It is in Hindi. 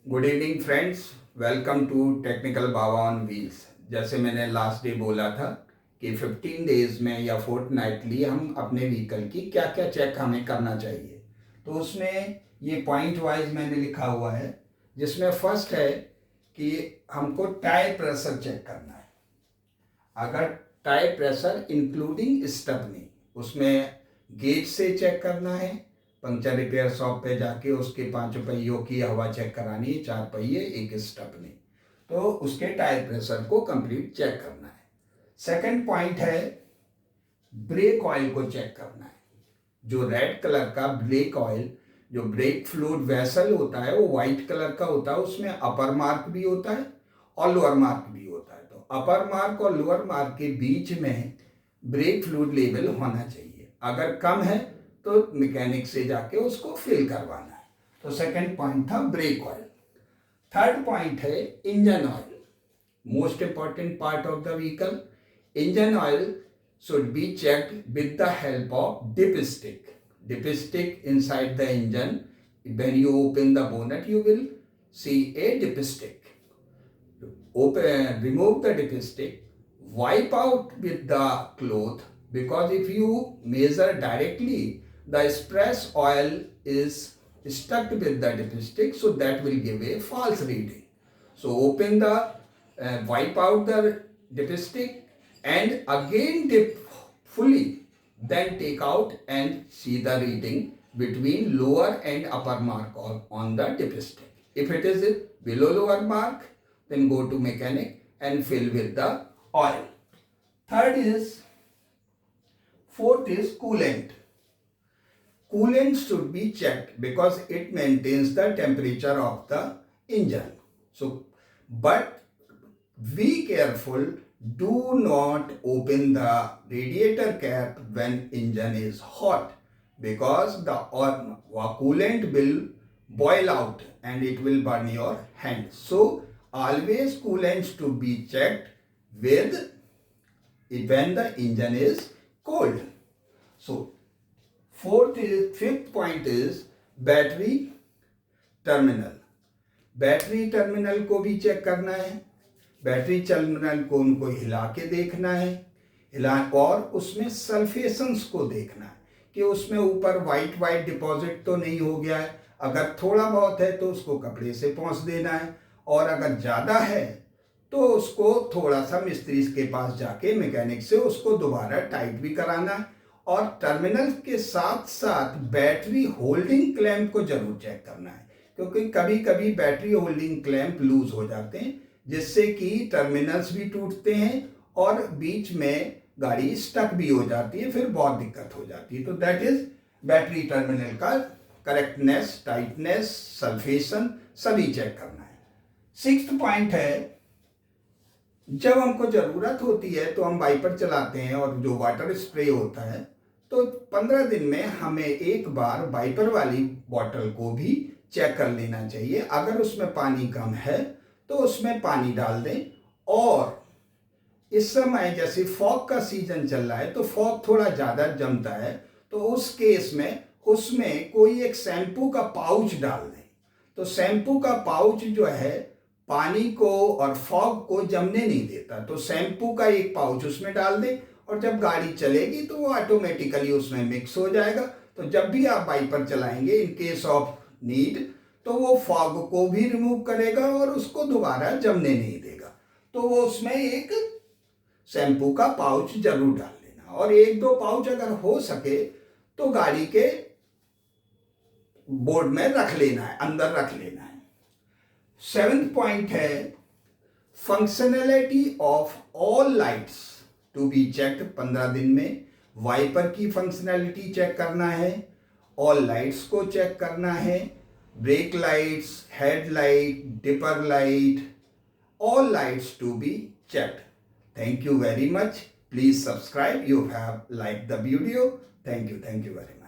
Good evening friends, welcome to technical Baba on wheels. जैसे मैंने लास्ट डे बोला था कि 15 डेज में या फोर्टनाइटली हम अपने व्हीकल की क्या क्या चेक हमें करना चाहिए। तो उसमें ये पॉइंट वाइज मैंने लिखा हुआ है, जिसमें फर्स्ट है कि हमको टायर प्रेशर चेक करना है। अगर टायर प्रेशर इंक्लूडिंग स्टेपनी, उसमें गेज से चेक करना है। पंक्चर रिपेयर शॉप पे जाके उसके 5 पहियों की हवा चेक करानी है, 4 पहिए एक स्टेपनी, तो उसके टायर प्रेशर को कंप्लीट चेक करना है। सेकंड पॉइंट है ब्रेक ऑयल को चेक करना है। जो रेड कलर का ब्रेक ऑयल, जो ब्रेक फ्लूइड वेसल होता है, वो व्हाइट कलर का होता है। उसमें अपर मार्क भी होता है और लोअर मार्क भी होता है। तो अपर मार्क और लोअर मार्क के बीच में ब्रेक फ्लूइड लेवल होना चाहिए। अगर कम है तो मैकेनिक से जाके उसको फिल करवाना है। तो सेकंड पॉइंट था ब्रेक ऑयल। थर्ड पॉइंट है engine oil, most important part of the vehicle. Engine oil should be checked with the help of dipstick. Dipstick inside the engine. When you open the bonnet, you will see a dipstick. Remove the dipstick, wipe out with the cloth, because if you measure directly, the express oil is stuck with the dipstick, so that will give a false reading. So open the, wipe out the dipstick and again dip fully, then take out and see the reading between lower and upper mark on the dipstick. If it is below lower mark, then go to mechanic and fill with the oil. Fourth is coolant. Coolant should be checked because it maintains the temperature of the engine. So, but be careful, do not open the radiator cap when engine is hot, because the coolant will boil out and it will burn your hand. So always coolants to be checked with when the engine is cold. So fifth point is battery terminal. Battery terminal को भी चेक करना है। बैटरी टर्मिनल को उनको हिला के देखना है, और उसमें सल्फेशंस को देखना है कि उसमें ऊपर वाइट वाइट डिपॉजिट तो नहीं हो गया है। अगर थोड़ा बहुत है तो उसको कपड़े से पोंछ देना है, और अगर ज़्यादा है तो उसको थोड़ा सा मिस्त्री के पास जाके मैकेनिक से उसको दोबारा टाइट भी कराना है। और टर्मिनल के साथ साथ बैटरी होल्डिंग क्लैंप को जरूर चेक करना है, क्योंकि कभी कभी बैटरी होल्डिंग क्लैंप लूज हो जाते हैं, जिससे कि टर्मिनल्स भी टूटते हैं और बीच में गाड़ी स्टक भी हो जाती है, फिर बहुत दिक्कत हो जाती है। तो दैट इज बैटरी टर्मिनल का करेक्टनेस, टाइटनेस, सल्फेशन सभी चेक करना है। सिक्स्थ पॉइंट है, जब हमको जरूरत होती है तो हम वाइपर चलाते हैं और जो वाटर स्प्रे होता है, तो 15 दिन में हमें एक बार वाइपर वाली बॉटल को भी चेक कर लेना चाहिए। अगर उसमें पानी कम है तो उसमें पानी डाल दें। और इस समय जैसे फॉग का सीजन चल रहा है तो फॉग थोड़ा ज़्यादा जमता है, तो उस केस में उसमें कोई एक शैम्पू का पाउच डाल दें। तो शैम्पू का पाउच जो है पानी को और फॉग को जमने नहीं देता, तो शैम्पू का एक पाउच उसमें डाल दें, और जब गाड़ी चलेगी तो वो ऑटोमेटिकली उसमें मिक्स हो जाएगा। तो जब भी आप वाइपर चलाएंगे इन केस ऑफ नीड, तो वो फॉग को भी रिमूव करेगा और उसको दोबारा जमने नहीं देगा। तो वो उसमें एक शैम्पू का पाउच जरूर डाल लेना, और 1-2 पाउच अगर हो सके तो गाड़ी के बोर्ड में रख लेना है, अंदर रख लेना है। 7th पॉइंट है functionality of all lights to be checked. 15 दिन में वाइपर की फंक्शनैलिटी चेक करना है, ऑल लाइट्स को चेक करना है, brake lights, headlight, dipper light, all lights to be checked. Thank you very much. Please subscribe. You have liked the video. Thank you very much.